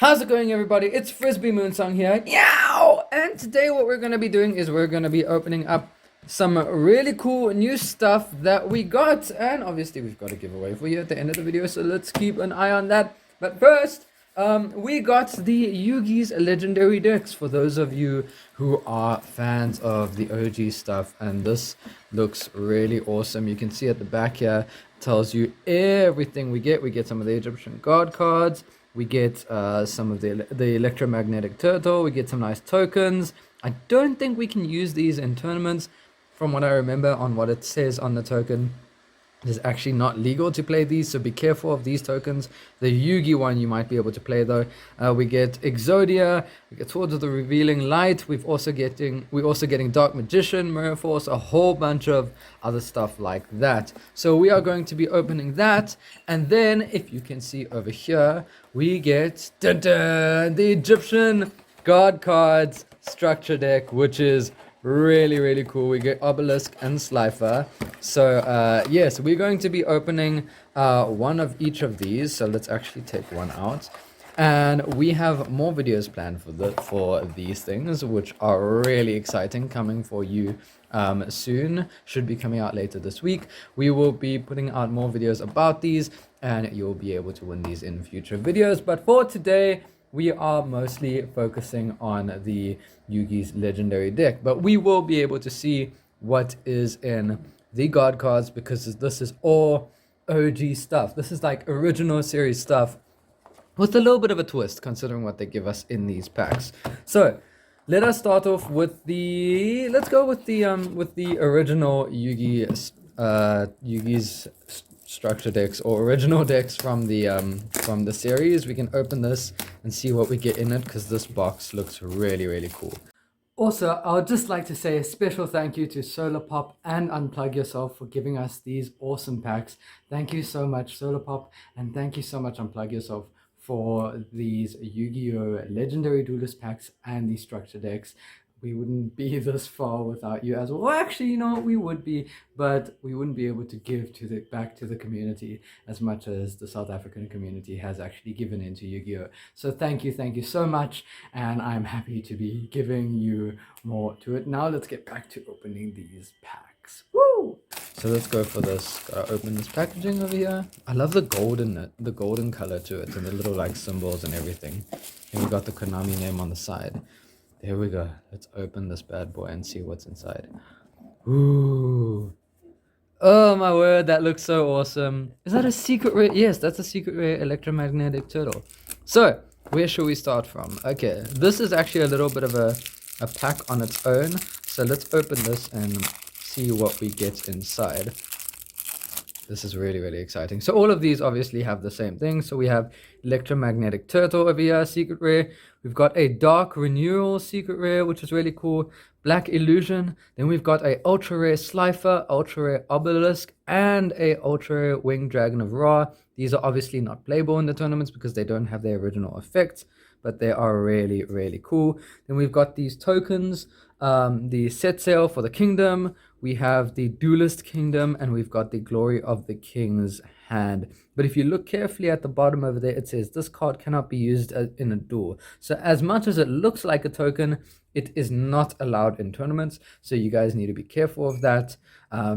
How's it going, everybody? It's Frisbee Moonsong here. Yow! And today what we're going to be doing is we're going to be opening up some really cool new stuff that we got. And obviously we've got a giveaway for you at the end of the video, so let's keep an eye on that. But first, we got the Yugi's legendary decks for those of you who are fans of the OG stuff. And this looks really awesome. You can see at the back here, it tells you everything we get. We get some of the Egyptian god cards. We get some of the electromagnetic turtle. We get some nice tokens. I don't think we can use these in tournaments. From what I remember on what it says on the token, it is actually not legal to play these, so be careful of these tokens. The Yugi one you might be able to play though. We get Exodia, we get Swords of the Revealing Light. We're also getting Dark Magician, Mirror Force, a whole bunch of other stuff like that. So we are going to be opening that, and then if you can see over here, we get the Egyptian God Cards structure deck, which is really cool. We get Obelisk and Slifer. So yes, we're going to be opening one of each of these. So let's actually take one out, and we have more videos planned for these things, which are really exciting, coming for you soon. Should be coming out later this week. We will be putting out more videos about these, and you'll be able to win these in future videos. But for today, we are mostly focusing on the Yugi's legendary deck, but we will be able to see what is in the God cards, because this is all OG stuff. This is like original series stuff with a little bit of a twist, considering what they give us in these packs. So let us start off with let's go with the original Yugi's structure decks, or original decks from the series. We can open this and see what we get in it, because this box looks really cool. Also, I would just like to say a special thank you to Solarpop and Unplug Yourself for giving us these awesome packs. Thank you so much, Solarpop, and thank you so much, Unplug Yourself, for these Yu-Gi-Oh! Legendary Duelist packs and these structure decks. We wouldn't be this far without you as well. Well, actually, you know, we would be, but we wouldn't be able to give back to the community as much as the South African community has actually given into Yu-Gi-Oh! So thank you so much, and I'm happy to be giving you more to it. Now let's get back to opening these packs. Woo! So let's go for this. Gotta open this packaging over here. I love the golden color to it, and the little like symbols and everything. And we got the Konami name on the side. There we go. Let's open this bad boy and see what's inside. Ooh. Oh my word, that looks so awesome. Is that a secret rare? Yes, that's a secret rare electromagnetic turtle. So, where should we start from? Okay, this is actually a little bit of a pack on its own. So let's open this and see what we get inside. This is really exciting. So all of these obviously have the same thing. So we have electromagnetic turtle over here, secret rare. We've got a dark renewal secret rare, which is really cool. Black illusion. Then we've got a ultra rare Slifer, ultra rare obelisk, and a ultra rare winged dragon of Ra. These are obviously not playable in the tournaments because they don't have their original effects, but they are really cool. Then we've got these tokens, the set sail for the kingdom. We have the Duelist Kingdom, and we've got the Glory of the King's Hand. But if you look carefully at the bottom over there, it says this card cannot be used in a duel. So as much as it looks like a token, it is not allowed in tournaments. So you guys need to be careful of that,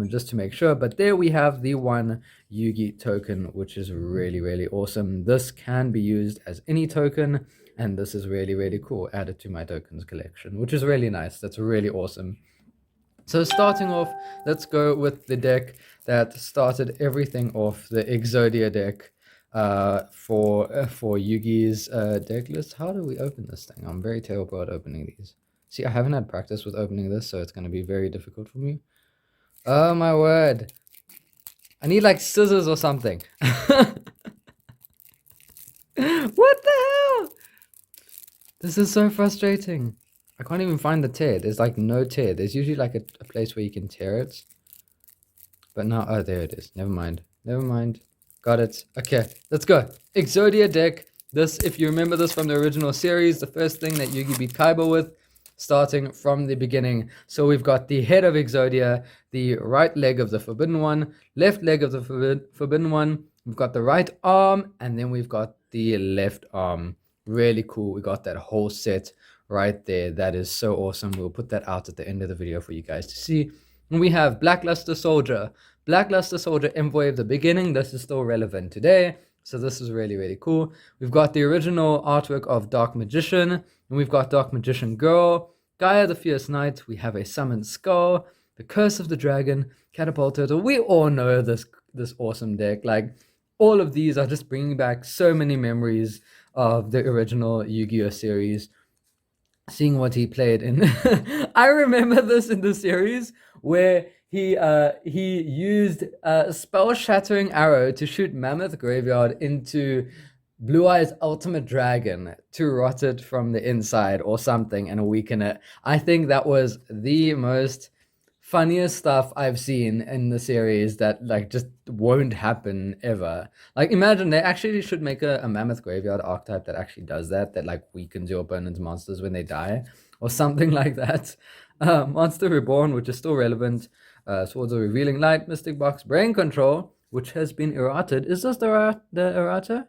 just to make sure. But there we have the one Yugi token, which is really awesome. This can be used as any token, and this is really cool. Added to my tokens collection, which is really nice. That's really awesome. So starting off, let's go with the deck that started everything off, the Exodia deck for Yugi's deck list. How do we open this thing? I'm very terrible at opening these. See, I haven't had practice with opening this, so it's going to be very difficult for me. Oh my word. I need like scissors or something. What the hell? This is so frustrating. I can't even find the tear. There's like no tear. There's usually like a place where you can tear it. But now, oh, there it is. Never mind. Got it. Okay, let's go. Exodia deck. This, if you remember this from the original series, the first thing that Yugi beat Kaiba with, starting from the beginning. So we've got the head of Exodia, the right leg of the Forbidden One, left leg of the Forbidden One. We've got the right arm, and then we've got the left arm Really cool. We got that whole set right there. That is so awesome. We'll put that out at the end of the video for you guys to see. And we have Blackluster Soldier. Blackluster Soldier Envoy of the Beginning. This is still relevant today. So this is really, really cool. We've got the original artwork of Dark Magician. And we've got Dark Magician Girl. Gaia the Fierce Knight. We have a Summoned Skull. The Curse of the Dragon. Catapult Turtle. We all know this awesome deck. Like, all of these are just bringing back so many memories of the original Yu-Gi-Oh series, seeing what he played in. I remember this in the series where he used a spell-shattering arrow to shoot Mammoth Graveyard into Blue Eye's Ultimate Dragon to rot it from the inside or something and weaken it. I think that was the most funniest stuff I've seen in the series that like just won't happen ever. Like, imagine they actually should make a Mammoth Graveyard archetype that actually does that like weakens your opponent's monsters when they die or something like that. Monster Reborn, which is still relevant. Swords of Revealing Light, Mystic Box, Brain Control, which has been errated. Is this the errata?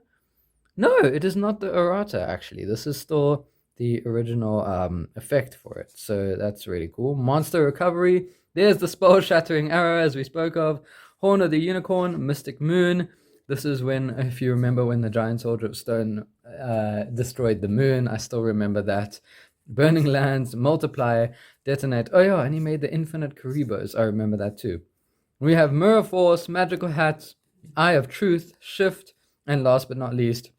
No, it is not the errata actually. This is still the original effect for it. So that's really cool. Monster Recovery. There's the Spell Shattering Arrow, as we spoke of. Horn of the Unicorn, Mystic Moon. This is when, if you remember, when the Giant Soldier of Stone destroyed the moon. I still remember that. Burning Lands, Multiply, Detonate. Oh yeah, and he made the Infinite Karibos. I remember that too. We have Mirror Force, Magical Hat, Eye of Truth, Shift, and last but not least,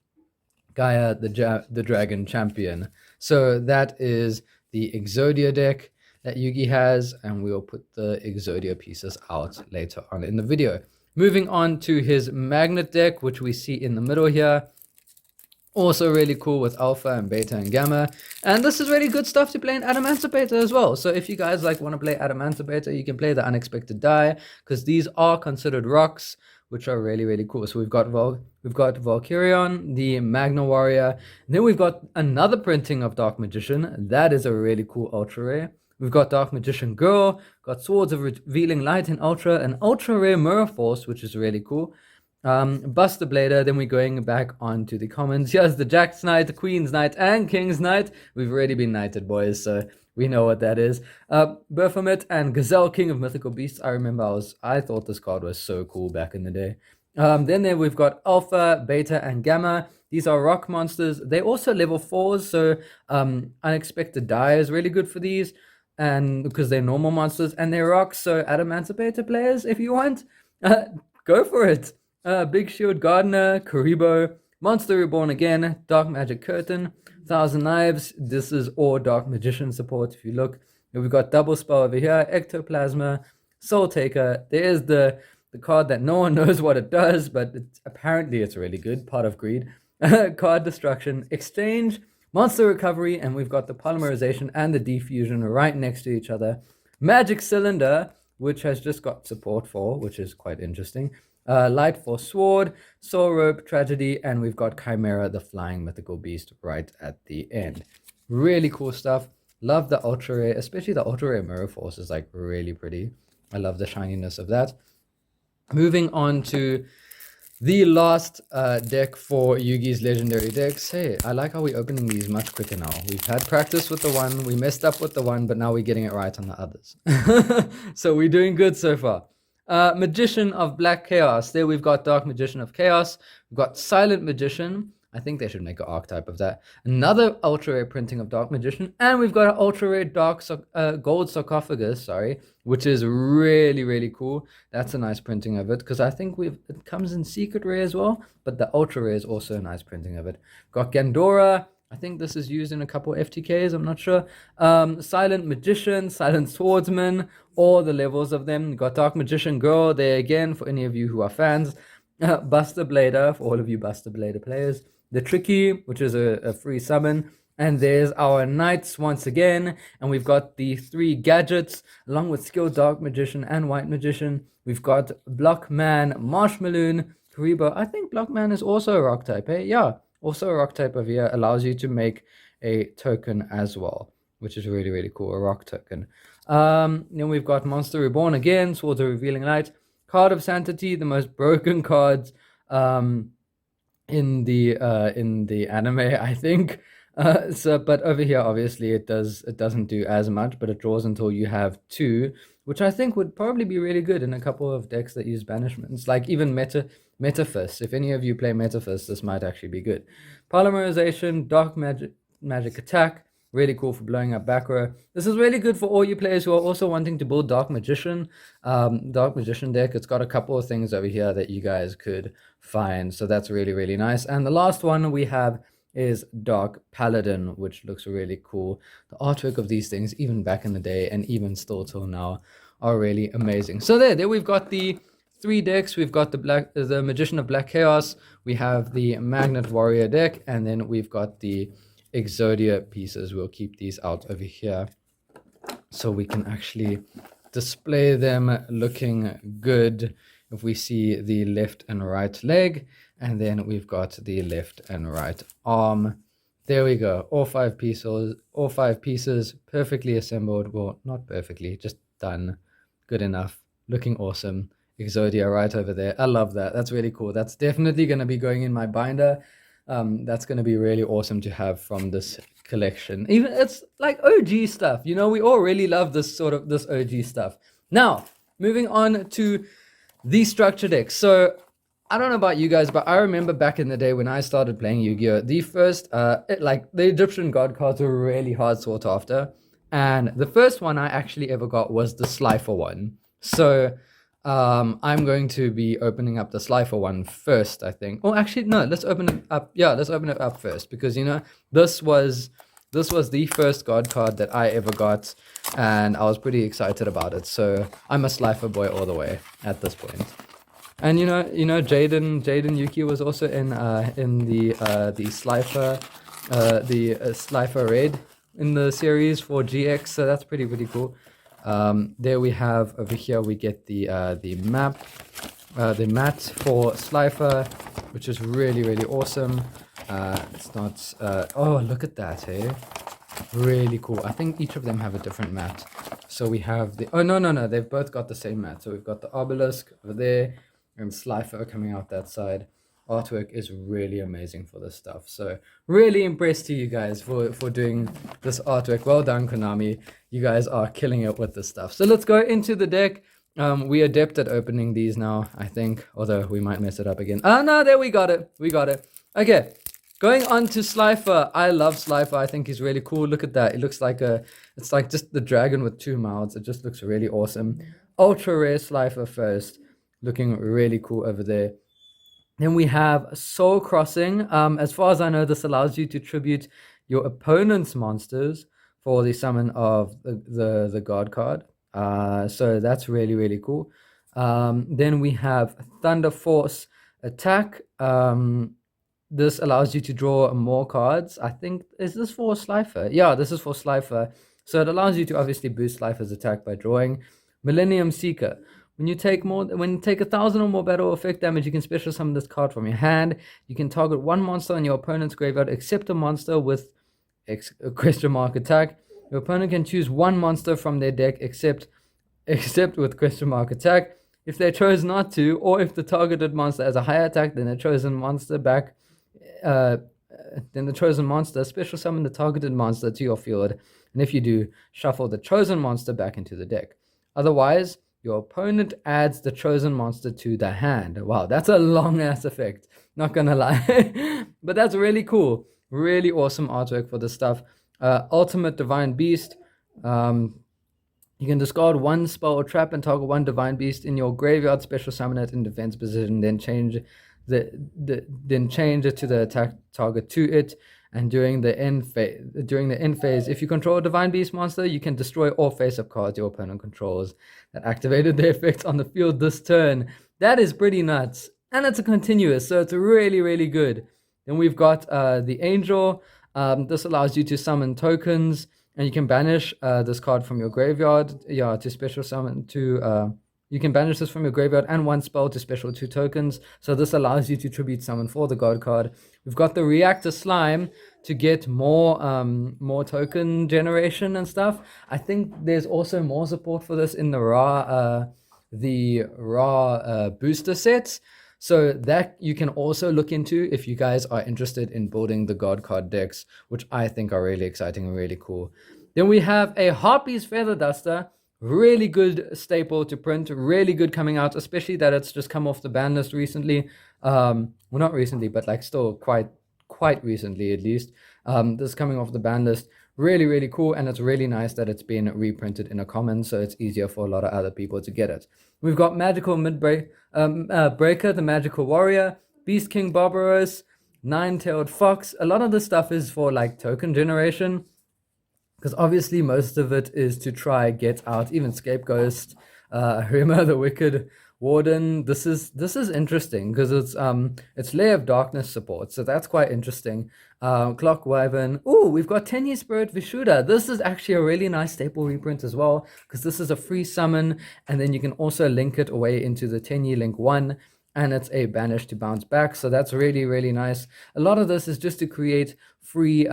Gaia the Dragon Champion. So that is the Exodia deck that Yugi has, and we'll put the Exodia pieces out later on in the video. Moving on to his Magnet deck, which we see in the middle here. Also really cool with Alpha and Beta and Gamma. And this is really good stuff to play in Adamantipator as well. So if you guys like want to play Adamantipator, you can play the Unexpected Die, because these are considered rocks, which are really, really cool. So we've got Valkyrion, the Magna Warrior. And then we've got another printing of Dark Magician. That is a really cool ultra rare. We've got Dark Magician Girl, got Swords of Revealing Light in Ultra, an ultra rare Mirror Force, which is really cool. Buster Blader. Then we're going back onto the commons. Here's the Jack's Knight, the Queen's Knight, and King's Knight. We've already been knighted, boys, so we know what that is. Baphomet and Gazelle, King of Mythical Beasts. I remember I thought this card was so cool back in the day. Then we've got Alpha, Beta, and Gamma. These are rock monsters. They're also level 4s, so Unexpected Die is really good for these, and because they're normal monsters and they're rocks. So Adamantipator players, if you want, go for it. Big Shield Gardener, Karibo, Monster Reborn again, Dark Magic Curtain, Thousand Knives. This is all Dark Magician support if you look. We've got Double Spell over here, Ectoplasma, Soul Taker. There's the card that no one knows what it does, but apparently it's really good, Pot of Greed. Card Destruction, Exchange, Monster Recovery, and we've got the Polymerization and the Defusion right next to each other. Magic Cylinder, which has just got support for, which is quite interesting. Light for Sword, Soul Rope, Tragedy, and we've got Chimera, the Flying Mythical Beast, right at the end. Really cool stuff. Love the Ultra Rare, especially the Ultra Rare Mirror Force is like really pretty. I love the shininess of that. Moving on to the last deck for Yugi's legendary decks. Hey, I like how we're opening these much quicker now. We've had practice with the one, we messed up with the one, but now we're getting it right on the others. So we're doing good so far. Magician of Black Chaos. There we've got Dark Magician of Chaos. We've got Silent Magician. I think they should make an archetype of that. Another ultra rare printing of Dark Magician. And we've got an ultra rare gold sarcophagus, which is really, really cool. That's a nice printing of it, because I think it comes in secret rare as well, but the ultra rare is also a nice printing of it. Got Gandora. I think this is used in a couple FTKs, I'm not sure. Silent Magician, Silent Swordsman, all the levels of them. Got Dark Magician Girl there again, for any of you who are fans. Buster Blader, for all of you Buster Blader players. The Tricky, which is a free summon. And there's our Knights once again. And we've got the 3 gadgets, along with Skilled Dark Magician and White Magician. We've got Blockman, Marshmalloon, Karibo. I think Blockman is also a rock type, eh? Yeah. Also a rock type over here allows you to make a token as well, which is really, really cool, a rock token. Then we've got Monster Reborn again, Swords of Revealing Light, Card of Sanctity, the most broken cards in the anime, I think. But over here, obviously, it doesn't do as much, but it draws until you have two, which I think would probably be really good in a couple of decks that use banishments, like even Metaphys. If any of you play Metaphys, this might actually be good. Polymerization, Dark Magic Attack, really cool for blowing up back row. This is really good for all you players who are also wanting to build Dark Magician deck. It's got a couple of things over here that you guys could find, so that's really, really nice. And the last one we have is Dark Paladin, which looks really cool. The artwork of these things, even back in the day and even still till now, are really amazing. So there we've got the three decks. We've got the Magician of Black Chaos, we have the Magnet Warrior deck, and then we've got the Exodia pieces. We'll keep these out over here so we can actually display them looking good. If we see the left and right leg, and then we've got the left and right arm. There we go. All five pieces perfectly assembled. Well, not perfectly, just done. Good enough. Looking awesome. Exodia right over there. I love that. That's really cool. That's definitely going to be going in my binder. That's going to be really awesome to have from this collection. Even it's like OG stuff. You know, we all really love this OG stuff. Now, moving on to the structure deck. So I don't know about you guys, but I remember back in the day when I started playing Yu-Gi-Oh! The first, like the Egyptian god cards were really hard sought after. And the first one I actually ever got was the Slifer one. So I'm going to be opening up the Slifer one first, I think. Oh, actually, no, let's open it up. Yeah, let's open it up first, because, you know, this was the first god card that I ever got, and I was pretty excited about it. So I'm a Slifer boy all the way at this point. And you know, Jaden Yuki was also in the Slifer, Slifer raid in the series for GX. So that's pretty cool. There we have over here we get the mat for Slifer, which is really awesome. It's not. Oh, look at that, hey! Really cool. I think each of them have a different mat. So we have the. Oh no! They've both got the same mat. So we've got the obelisk over there, and Slifer coming out that side. Artwork is really amazing for this stuff. So really impressed to you guys for doing this artwork. Well done, Konami. You guys are killing it with this stuff. So let's go into the deck. We are adept at opening these now, I think, although we might mess it up again. Oh no, there we got it. Okay, going on to Slifer. I love Slifer. I think he's really cool. Look at that. It looks like it's like just the dragon with two mouths. It just looks really awesome. Ultra rare Slifer first. Looking really cool over there. Then we have Soul Crossing. As far as I know, this allows you to tribute your opponent's monsters for the summon of the god card. So that's really cool. Then we have Thunderforce Attack. This allows you to draw more cards. I think, is this for Slifer? Yeah, this is for Slifer. So it allows you to obviously boost Slifer's attack by drawing. Millennium Seeker. When you take 1,000 or more battle effect damage, you can special summon this card from your hand. You can target one monster in your opponent's graveyard, except a monster with question mark attack. Your opponent can choose one monster from their deck, except with question mark attack. If they chose not to, or if the targeted monster has a higher attack than the chosen monster special summon the targeted monster to your field. And if you do, shuffle the chosen monster back into the deck. Otherwise, your opponent adds the chosen monster to the hand. Wow, that's a long ass effect. Not gonna lie. But that's really cool. Really awesome artwork for this stuff. Ultimate Divine Beast. You can discard one spell or trap and target one Divine Beast in your graveyard, special summon it in defense position, then change it to the attack target to it. And during the end phase, if you control a Divine Beast monster, you can destroy all face-up cards your opponent controls that activated their effects on the field this turn. That is pretty nuts. And it's a continuous, so it's really good. Then we've got the Angel. This allows you to summon tokens, and you can banish this card from your graveyard. Yeah, to special summon to... you can banish this from your graveyard and one spell to special 2 tokens. So this allows you to tribute summon for the god card. We've got the Reactor Slime to get more token generation and stuff. I think there's also more support for this in the Ra booster sets. So that you can also look into if you guys are interested in building the God card decks, which I think are really exciting and really cool. Then we have a Harpy's Feather Duster. Really good staple to print, really good coming out, especially that it's just come off the ban list recently. Well, not recently, but like still quite recently at least. This is coming off the ban list. Really, really cool, and it's really nice that it's been reprinted in a common, so it's easier for a lot of other people to get it. We've got Magical Breaker, the Magical Warrior, Beast King Barbaros, Nine-Tailed Fox. A lot of the stuff is for like token generation, because obviously most of it is to try get out even Scapegoat, Rima the Wicked Warden. This is interesting because it's Layer of Darkness support, so that's quite interesting. Clock Wyvern. Oh, we've got 10-year Spirit Vishuddha. This is actually a really nice staple reprint as well, because this is a free summon, and then you can also link it away into the 10-year link 1, and it's a banish to bounce back, so that's really, really nice. A lot of this is just to create free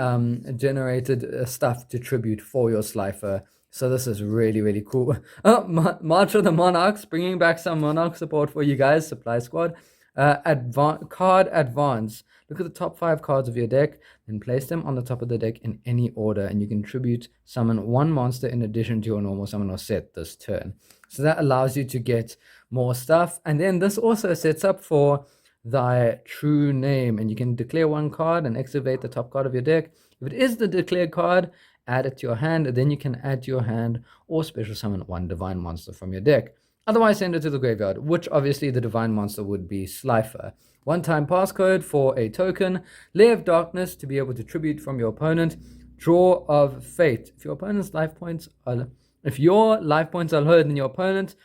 generated stuff to tribute for your Slifer. So this is really, really cool. Oh, March of the Monarchs, bringing back some Monarch support for you guys, Supply Squad. Card Advance. Look at the top 5 cards of your deck, then place them on the top of the deck in any order, and you can tribute summon 1 monster in addition to your normal summon or set this turn. So that allows you to get more stuff. And then this also sets up for thy true name, and you can declare 1 card and activate the top card of your deck. If it is the declared card, add it to your hand, and then you can add to your hand or special summon 1 divine monster from your deck. Otherwise, send it to the graveyard, which obviously the divine monster would be Slifer. 1-time passcode for a token. Layer of Darkness to be able to tribute from your opponent. Draw of Fate. If your life points are lower than your opponent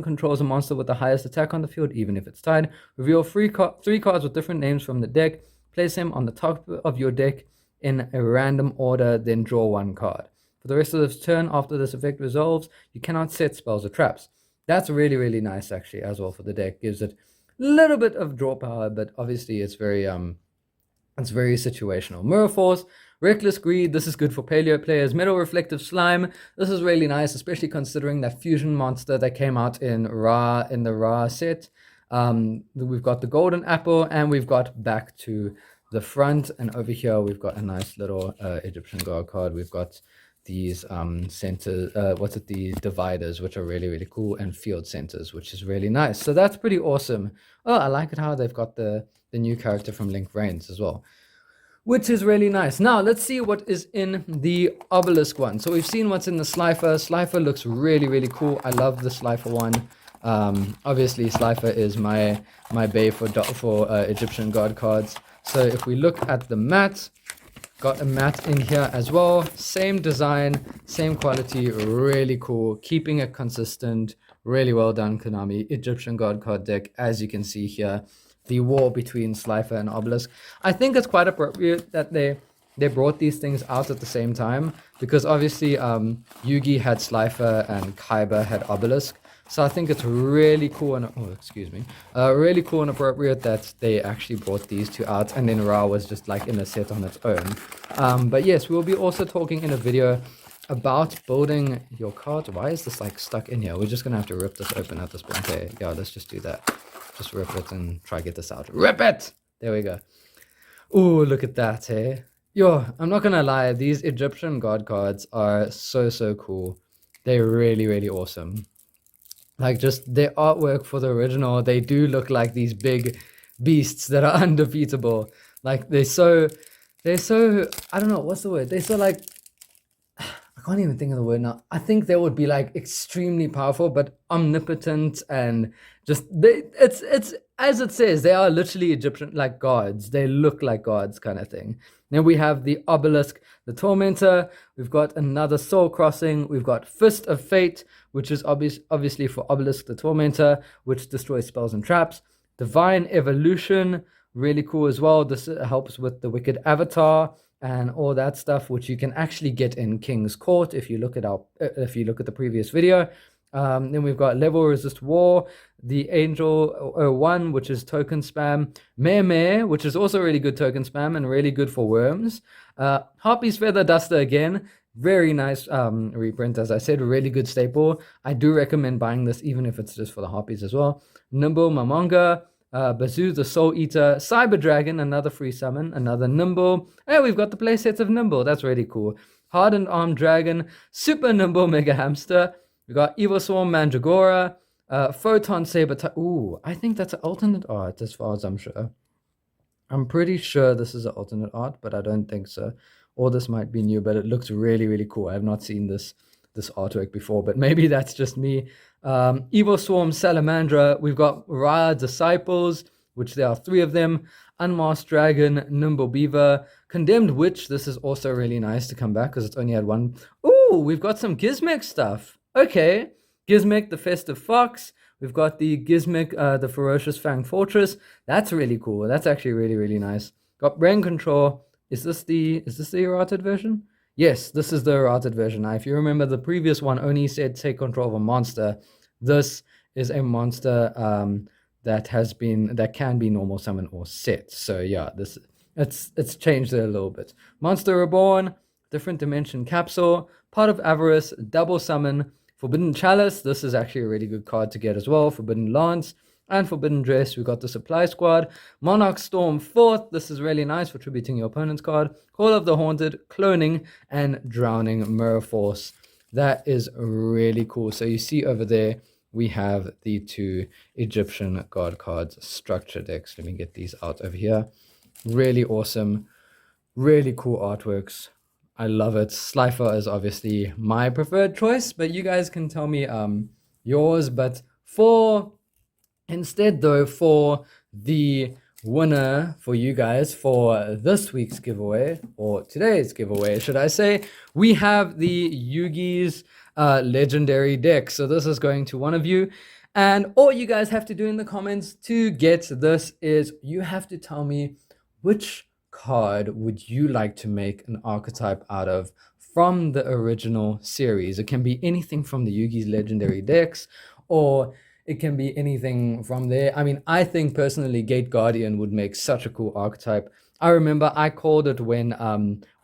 controls a monster with the highest attack on the field, even if it's tied. Reveal 3 cards with different names from the deck. Place them on the top of your deck in a random order, then draw 1 card. For the rest of this turn, after this effect resolves, you cannot set spells or traps. That's really, really nice, actually, as well for the deck. Gives it a little bit of draw power, but obviously it's very situational. Mirror Force, Reckless Greed. This is good for paleo players. Metal Reflective Slime. This is really nice, especially considering that fusion monster that came out in the Ra set. We've got the Golden Apple, and we've got Back to the Front, and over here we've got a nice little Egyptian God card. We've got these these dividers, which are really, really cool, and field centers, which is really nice. So that's pretty awesome. Oh, I like it how they've got the new character from Link Reigns as well, which is really nice. Now let's see what is in the obelisk one. So we've seen what's in the Slifer. Slifer looks really, really cool. I love the Slifer one. Obviously Slifer is my bae for Egyptian God cards. So if we look at the mat, got a mat in here as well. Same design, same quality, really cool. Keeping it consistent, really well done, Konami. Egyptian God card deck, as you can see here. The war between Slifer and Obelisk. I think it's quite appropriate that they brought these things out at the same time, because obviously Yugi had Slifer and Kaiba had Obelisk. So I think it's really cool and really cool and appropriate that they actually brought these 2 out, and then Ra was just like in a set on its own. But yes, we'll be also talking in a video about building your cards. Why is this like stuck in here? We're just gonna have to rip this open at this point. Okay, yeah, let's just do that. Just rip it and try get this out. Rip it! There we go. Ooh, look at that, hey? Yo, I'm not gonna lie, these Egyptian God cards are so cool. They're really, really awesome. Like, just their artwork for the original, they do look like these big beasts that are undefeatable. Like, they're so, I don't know, what's the word? They're so like, I can't even think of the word now. I think they would be like extremely powerful, but omnipotent, and just, it's as it says, they are literally Egyptian, like gods. They look like gods kind of thing. Then we have the Obelisk, the Tormentor. We've got another Soul Crossing. We've got Fist of Fate, which is obviously for Obelisk, the Tormentor, which destroys spells and traps. Divine Evolution, really cool as well. This helps with the Wicked Avatar and all that stuff, which you can actually get in King's Court if you look at the previous video. Then we've got Level Resist War, the Angel 01, which is token spam, Meh, which is also really good token spam and really good for worms. Harpy's Feather Duster again, very nice reprint, as I said, really good staple. I do recommend buying this even if it's just for the Harpies as well. Nimble Mamonga, Bazoo, the Soul Eater, Cyber Dragon, another free summon, another Nimble. Hey, we've got the playsets of Nimble. That's really cool. Hardened Arm Dragon, Super Nimble Mega Hamster. We got Evil Swarm Mandragora, Photon Saber. Ooh, I think that's an alternate art as far as I'm sure. I'm pretty sure this is an alternate art, but I don't think so. Or this might be new, but it looks really, really cool. I have not seen this artwork before, but maybe that's just me. Evil Swarm Salamandra. We've got Ra Disciples, which there are 3 of them. Unmasked Dragon, Nimble Beaver, Condemned Witch. This is also really nice to come back because it's only had 1. Ooh, we've got some Gizmek stuff. Okay. Gizmek, the Festive Fox. We've got the Gizmek, the Ferocious Fang Fortress. That's really cool. That's actually really, really nice. Got Brain Control. Is this the errated version? Yes, this is the errated version. Now, if you remember, the previous one only said take control of a monster. This is a monster that can be normal summon or set. So yeah, it's changed it a little bit. Monster Reborn, different dimension capsule, Pot of Avarice, double summon, Forbidden Chalice. This is actually a really good card to get as well. Forbidden Lance and Forbidden Dress. We got the Supply Squad. Monarch Storm 4th. This is really nice for tributing your opponent's card. Call of the Haunted, Cloning, and Drowning Mirror Force. That is really cool. So you see over there, we have the 2 Egyptian God cards structure decks. Let me get these out over here. Really awesome. Really cool artworks. I love it. Slifer is obviously my preferred choice, but you guys can tell me yours. But instead though, for the winner for you guys for this week's giveaway, or today's giveaway, should I say, we have the Yugi's legendary deck. So this is going to one of you. And all you guys have to do in the comments to get this is you have to tell me which card would you like to make an archetype out of from the original series. It can be anything from the Yugi's legendary decks, or it can be anything from there. I mean, I think personally Gate Guardian would make such a cool archetype. I remember I called it when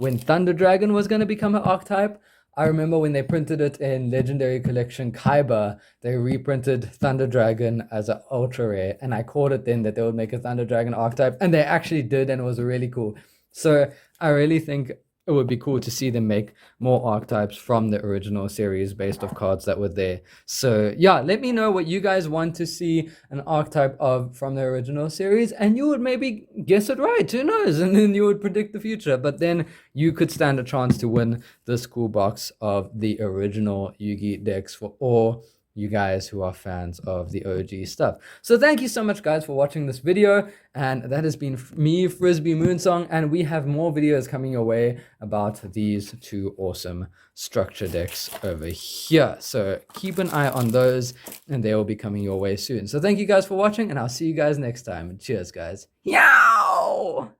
Thunder Dragon was going to become an archetype. I remember when they printed it in Legendary Collection Kaiba, they reprinted Thunder Dragon as an ultra rare, and I called it then that they would make a Thunder Dragon archetype, and they actually did, and it was really cool. So I really think it would be cool to see them make more archetypes from the original series based off cards that were there. So yeah, let me know what you guys want to see an archetype of from the original series, and you would maybe guess it right, who knows, and then you would predict the future. But then you could stand a chance to win this cool box of the original Yugi decks for all you guys who are fans of the OG stuff. So thank you so much guys for watching this video, and that has been me, Frisbee Moonsong, and we have more videos coming your way about these 2 awesome structure decks over here. So keep an eye on those, and they will be coming your way soon. So thank you guys for watching, and I'll see you guys next time. Cheers guys. Yow!